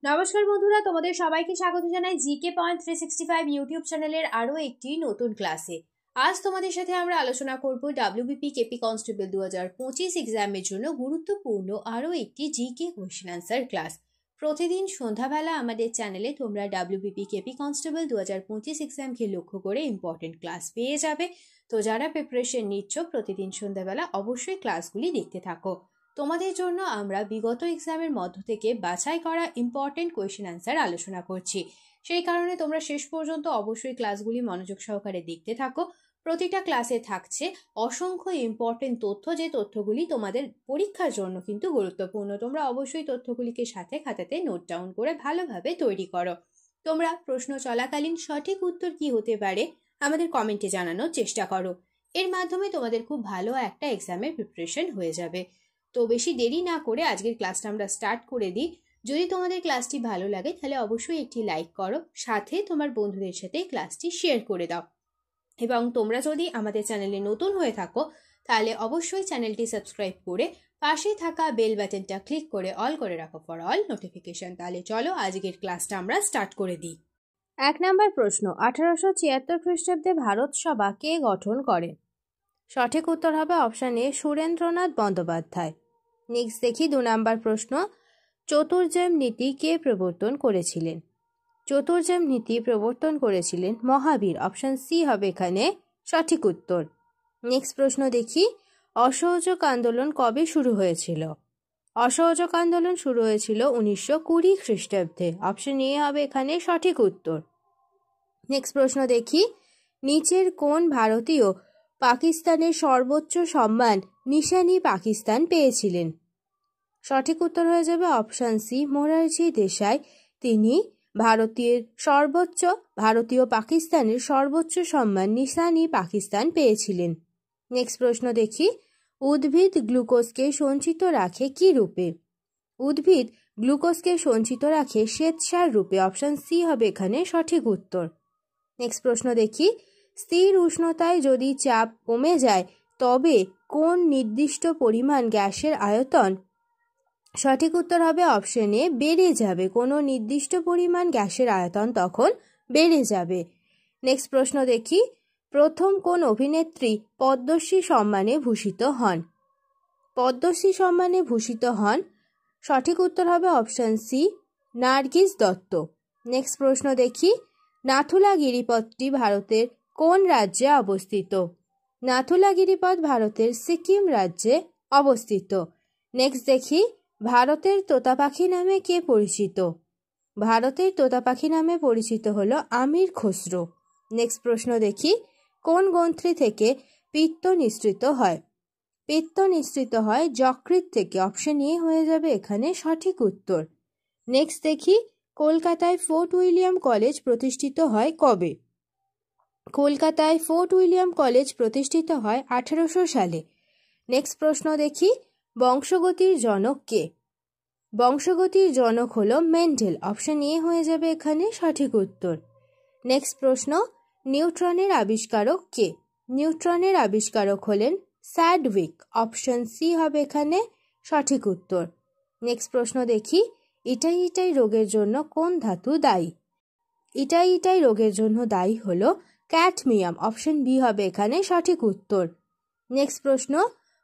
নমস্কার বন্ধুরা, তোমাদের সবাইকে স্বাগত জানাই জিকে পয়েন্ট 365 ইউটিউব চ্যানেলের আরো একটি নতুন ক্লাসে। আজ তোমাদের সাথে আমরা আলোচনা করব ডাব্লিউবিপি কেপি কনস্টেবল 2025 এক্সামের জন্য গুরুত্বপূর্ণ আরো একটি জিকে কোয়েশ্চেন আনসার ক্লাস। প্রতিদিন সন্ধ্যাবেলা আমাদের চ্যানেলে তোমরা ডাব্লিউবিপি কেপি কনস্টেবল 2025 এক্সামকে লক্ষ্য করে ইম্পর্টেন্ট ক্লাস পেয়ে যাবে। তো যারা প্রিপারেশন নিচ্ছ প্রতিদিন সন্ধ্যাবেলা অবশ্যই ক্লাসগুলি দেখতে থাকো। তোমাদের জন্য আমরা বিগত এক্সামের মধ্য থেকে বাছাই করা ইম্পর্টেন্ট কোয়েশ্চেন আনসার আলোচনা করছি। সেই কারণে তোমরা শেষ পর্যন্ত অবশ্যই ক্লাসগুলি মনোযোগ সহকারে দেখতে থাকো। প্রতিটা ক্লাসে থাকছে অসংখ্য ইম্পর্টেন্ট তথ্য, যে তথ্যগুলি তোমাদের পরীক্ষার জন্য কিন্তু গুরুত্বপূর্ণ। তোমরা অবশ্যই তথ্যগুলিকে সাথে খাতাতে নোট ডাউন করে ভালোভাবে তৈরি করো। তোমরা প্রশ্ন চলাকালীন সঠিক উত্তর কি হতে পারে আমাদের কমেন্টে জানানোর চেষ্টা করো। এর মাধ্যমে তোমাদের খুব ভালো একটা এক্সামের প্রিপারেশন হয়ে যাবে। তো বেশি দেরি না করে আজকের ক্লাসটা আমরা স্টার্ট করে দিই। যদি তোমাদের ক্লাসটি ভালো লাগে তাহলে অবশ্যই একটি লাইক করো, সাথে তোমার বন্ধুদের সাথে ক্লাসটি শেয়ার করে দাও। এবং তোমরা যদি আমাদের চ্যানেলে নতুন হয়ে থাকো তাহলে অবশ্যই চ্যানেলটি সাবস্ক্রাইব করে পাশে থাকা বেল বাটনটা ক্লিক করে অল করে রাখো ফর অল নোটিফিকেশন। তাহলে চলো আজকের ক্লাসটা আমরা স্টার্ট করে দিই। 1 নম্বর প্রশ্ন, 1876 খ্রিস্টাব্দে ভারত সভা কে গঠন করেন? সঠিক উত্তর হবে option A, Surendranath Bandyopadhyay. Next দেখি 2 নম্বর প্রশ্ন, চতুর্জেম নীতি কে প্রবর্তন করেছিলেন? চতুর্জেম নীতি প্রবর্তন করেছিলেন মহাবীর। অপশন সি হবে এখানে সঠিক উত্তর। নেক্সট প্রশ্ন দেখি, অসহযোগ আন্দোলন কবে শুরু হয়েছিল? অসহযোগ আন্দোলন শুরু হয়েছিল 1920 খ্রিস্টাব্দে। অপশন এ হবে এখানে সঠিক উত্তর। নেক্সট প্রশ্ন দেখি, নিচের কোন ভারতীয় পাকিস্তানের সর্বোচ্চ সম্মান নিশানি পাকিস্তান পেয়েছিলেন? সঠিক উত্তর হয়ে যাবে অপশন সি, মোরারজি দেশাই। তিনি ভারতীয় পাকিস্তানের সর্বোচ্চ সম্মান নিশানি পাকিস্তান পেয়েছিলেন। নেক্সট প্রশ্ন দেখি, উদ্ভিদ গ্লুকোজকে সঞ্চিত রাখে কি রূপে? উদ্ভিদ গ্লুকোজকে সঞ্চিত রাখে শ্বেতসার রূপে। অপশন সি হবে এখানে সঠিক উত্তর। নেক্সট প্রশ্ন দেখি, স্থির উষ্ণতায় যদি চাপ কমে যায় তবে কোন নির্দিষ্ট পরিমাণ গ্যাসের আয়তন? সঠিক উত্তর হবে অপশন এ, বেড়ে যাবে। কোনো নির্দিষ্ট পরিমাণ গ্যাসের আয়তন তখন বেড়ে যাবে। নেক্সট প্রশ্ন দেখি, প্রথম কোন অভিনেত্রী পদ্মশ্রী সম্মানে ভূষিত হন? পদ্মশ্রী সম্মানে ভূষিত হন, সঠিক উত্তর হবে option C, Nargis Dutt. Next প্রশ্ন দেখি, নাথুলা গিরিপথটি ভারতের কোন রাজ্যে অবস্থিত? নাথুলা গিরিপথ ভারতের সিকিম রাজ্যে অবস্থিত। নেক্সট দেখি, ভারতের তোতা পাখি নামে কে পরিচিত? ভারতের তোতা পাখি নামে পরিচিত হলো আমির খসরু। নেক্সট প্রশ্ন দেখি, কোন গ্রন্থি থেকে পিত্ত নিঃসৃত হয়? পিত্ত নিঃসৃত হয় যকৃৎ থেকে। অপশন এ হয়ে যাবে এখানে সঠিক উত্তর। নেক্সট দেখি, কলকাতায় ফোর্ট উইলিয়াম কলেজ প্রতিষ্ঠিত হয় কবে? কলকাতায় ফোর্ট উইলিয়াম কলেজ প্রতিষ্ঠিত হয় 1800 সালে। নেক্সট প্রশ্ন দেখি, বংশগতির জনক কে? বংশগতির জনক হলো মেন্ডেল। অপশন এ হয়ে যাবে এখানে সঠিক উত্তর। নেক্সট প্রশ্ন, নিউট্রনের আবিষ্কারক কে? নিউট্রনের আবিষ্কারক হলেন স্যাডউইক। অপশন সি হবে এখানে সঠিক উত্তর। নেক্সট প্রশ্ন দেখি, ইটাই ইটাই রোগের জন্য কোন ধাতু দায়ী? ইটাই ইটাই রোগের জন্য দায়ী হলো ক্যাডমিয়াম। অপশন বি হবে এখানে সঠিক উত্তর। নেক্সট প্রশ্ন,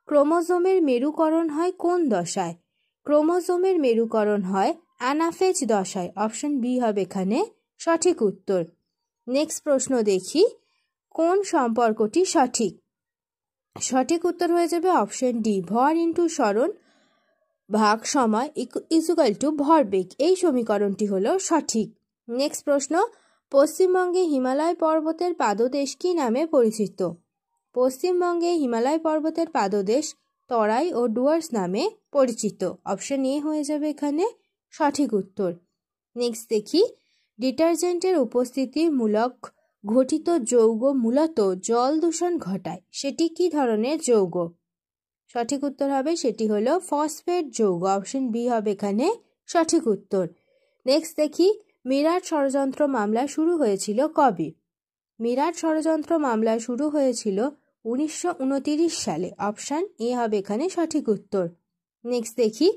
ক্রোমোজোমের মেরুকরণ হয় কোন দশায়? ক্রোমোজোমের মেরুকরণ হয় অ্যানাফেজ দশায়। অপশন বি হবে এখানে সঠিক উত্তর। নেক্সট প্রশ্ন দেখি, কোন সম্পর্কটি সঠিক? সঠিক উত্তর হয়ে যাবে অপশন ডি, ভর ইন্টু সরণ ভাগ সময় ইকুয়াল টু ভরবেগ। এই সমীকরণটি হলো সঠিক। নেক্সট প্রশ্ন, পশ্চিমবঙ্গে হিমালয় পর্বতের পাদদেশ কি নামে পরিচিত? পশ্চিমবঙ্গে হিমালয় পর্বতের পাদদেশ তরাই ও ডুয়ার্স নামে পরিচিত। অপশন এ হয়ে যাবে এখানে সঠিক উত্তর। নেক্সট দেখি, ডিটারজেন্টের উপস্থিতি মূলক ঘটিত যৌগ মূলত জল দূষণ ঘটায়, সেটি কি ধরনের যৌগ? সঠিক উত্তর হবে সেটি হলো ফসফেট যৌগ। অপশন বি হবে এখানে সঠিক উত্তর। নেক্সট দেখি, মিরাট ষড়যন্ত্র মামলা শুরু হয়েছিল কবে? মিরাট ষড়যন্ত্র মামলা শুরু হয়েছিল 1929 সালে। অপশন এ হবে এখানে সঠিক উত্তর। নেক্সট দেখি,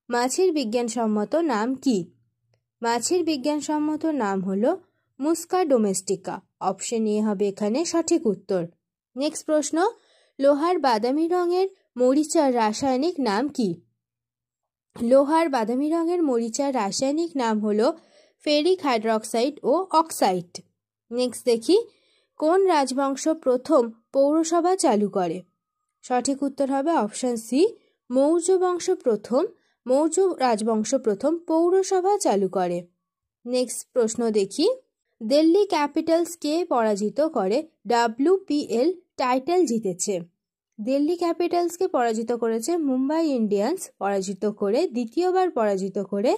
মাছির বিজ্ঞানসম্মত নাম কি? মাছের বিজ্ঞানসম্মত নাম হলো মুস্কা ডোমেস্টিকা। অপশন এ হবে এখানে সঠিক উত্তর। নেক্সট প্রশ্ন, লোহার বাদামি রঙের মরিচার রাসায়নিক নাম কি? লোহার বাদামি রঙের মরিচার রাসায়নিক নাম হলো ফেরিক হাইড্রক্সাইড ও অক্সাইড। নেক্সট দেখি, কোন রাজবংশ প্রথম পৌরসভা চালু করে? সঠিক উত্তর হবে অপশন সি, মৌর্য রাজবংশ প্রথম পৌরসভা চালু করে। নেক্সট প্রশ্ন দেখি, দিল্লি ক্যাপিটালস কে পরাজিত করে WPL টাইটেল জিতেছে? দিল্লি ক্যাপিটালসকে পরাজিত করেছে মুম্বাই ইন্ডিয়ান্স, দ্বিতীয়বার পরাজিত করে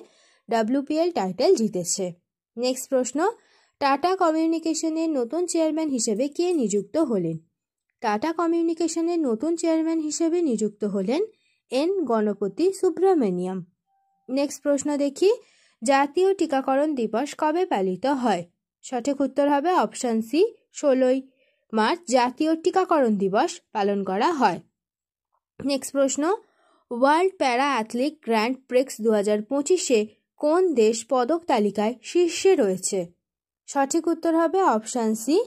WPL টাইটেল জিতেছে। নেক্সট প্রশ্ন, টাটা কমিউনিকেশনের নতুন চেয়ারম্যান হিসেবে কে নিযুক্ত হলেন? টাটা কমিউনিকেশনের নতুন চেয়ারম্যান হিসেবে নিযুক্ত হলেন N গণপতি সুব্রমণিয়াম। নেক্সট প্রশ্ন দেখি, জাতীয় টিকাকরণ দিবস কবে পালিত হয়? সঠিক উত্তর হবে অপশন সি, 16ই মার্চ জাতীয় টিকাকরণ দিবস পালন করা হয়। নেক্সট প্রশ্ন, ওয়ার্ল্ড প্যারা অ্যাথলিক গ্র্যান্ড প্রিক্স 2025-এ কোন দেশ পদক তালিকায় শীর্ষে রয়েছে? সঠিক উত্তর হবে অপশন সি,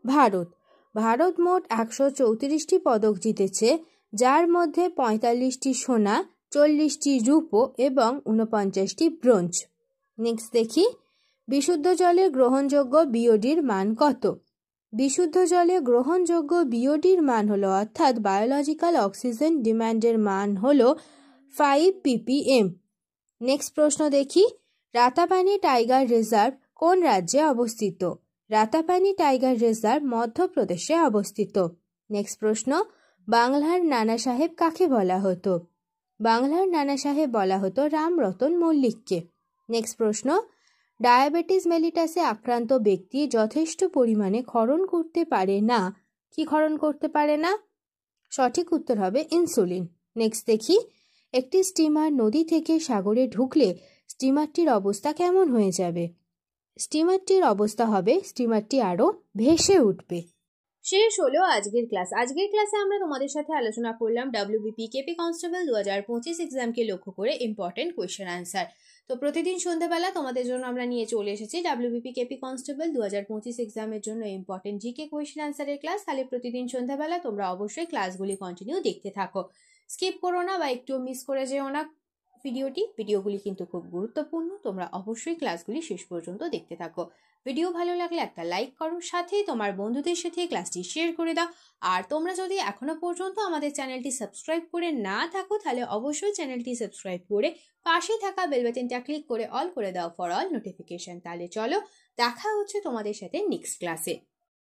ভারত। ভারত মোট 134টি পদক জিতেছে, যার মধ্যে 45টি সোনা, 40টি রূপো এবং 49টি ব্রোঞ্জ। নেক্সট দেখি, বিশুদ্ধ জলে গ্রহণযোগ্য বিওডির মান কত? বিশুদ্ধ জলে গ্রহণযোগ্য বিওডির মান হলো, অর্থাৎ বায়োলজিক্যাল অক্সিজেন ডিম্যান্ডের মান হলো 5 ppm। নেক্সট প্রশ্ন দেখি, রাতাপানি টাইগার রিজার্ভ কোন রাজ্যে অবস্থিত? রাতাপানি টাইগার রিজার্ভ মধ্যপ্রদেশে অবস্থিত। নেক্সট প্রশ্ন, বাংলার নানা সাহেব কাকে বলা হতো? বাংলার নানা সাহেব বলা হতো রামরতন মল্লিককে। নেক্সট প্রশ্ন, ডায়াবেটিস মেলিটাসে আক্রান্ত ব্যক্তি যথেষ্ট পরিমাণে ক্ষরণ করতে পারে না। কি ক্ষরণ করতে পারে না? সঠিক উত্তর হবে ইনসুলিন। নেক্সট দেখি, একটি স্টিমার নদী থেকে সাগরে ঢুকলে স্টিমারটির অবস্থা কেমন হয়ে যাবে? স্টিমারটির অবস্থা হবে, স্টিমারটি আরও ভেসে উঠবে। শেষ হলো আজকের ক্লাস। আজকের ক্লাসে আমরা তোমাদের সাথে আলোচনা করলাম WBP কেপি কনস্টেবল 2025 এক্সামকে লক্ষ্য করে ইম্পর্টেন্ট কোয়েশ্চেন আনসার। তো প্রতিদিন সন্ধ্যাবেলা তোমাদের জন্য আমরা নিয়ে চলে এসেছি WBP কেপি কনস্টেবল 2025 এক্সামের জন্য ইম্পর্টেন্ট জিকে কোয়েশ্চেন আনসারের ক্লাস। তাহলে প্রতিদিন সন্ধ্যাবেলা তোমরা অবশ্যই ক্লাসগুলি কন্টিনিউ দেখতে থাকো, স্কিপ করো না বা একটু মিস করে যেও না ভিডিওগুলি কিন্তু খুব গুরুত্বপূর্ণ। তোমরা অবশ্যই ক্লাসগুলি শেষ পর্যন্ত দেখতে থাকো। ভিডিও ভালো লাগলে একটা লাইক করো, সাথে তোমার বন্ধুদের সাথে ক্লাসটি শেয়ার করে দাও। আর তোমরা যদি এখনো পর্যন্ত আমাদের চ্যানেলটি সাবস্ক্রাইব করে না থাকো, তাহলে অবশ্যই চ্যানেলটি সাবস্ক্রাইব করে পাশে থাকা বেল বাটনটা ক্লিক করে অল করে দাও ফর অল নোটিফিকেশন। তাহলে চলো, দেখা হচ্ছে তোমাদের সাথে নেক্সট ক্লাসে।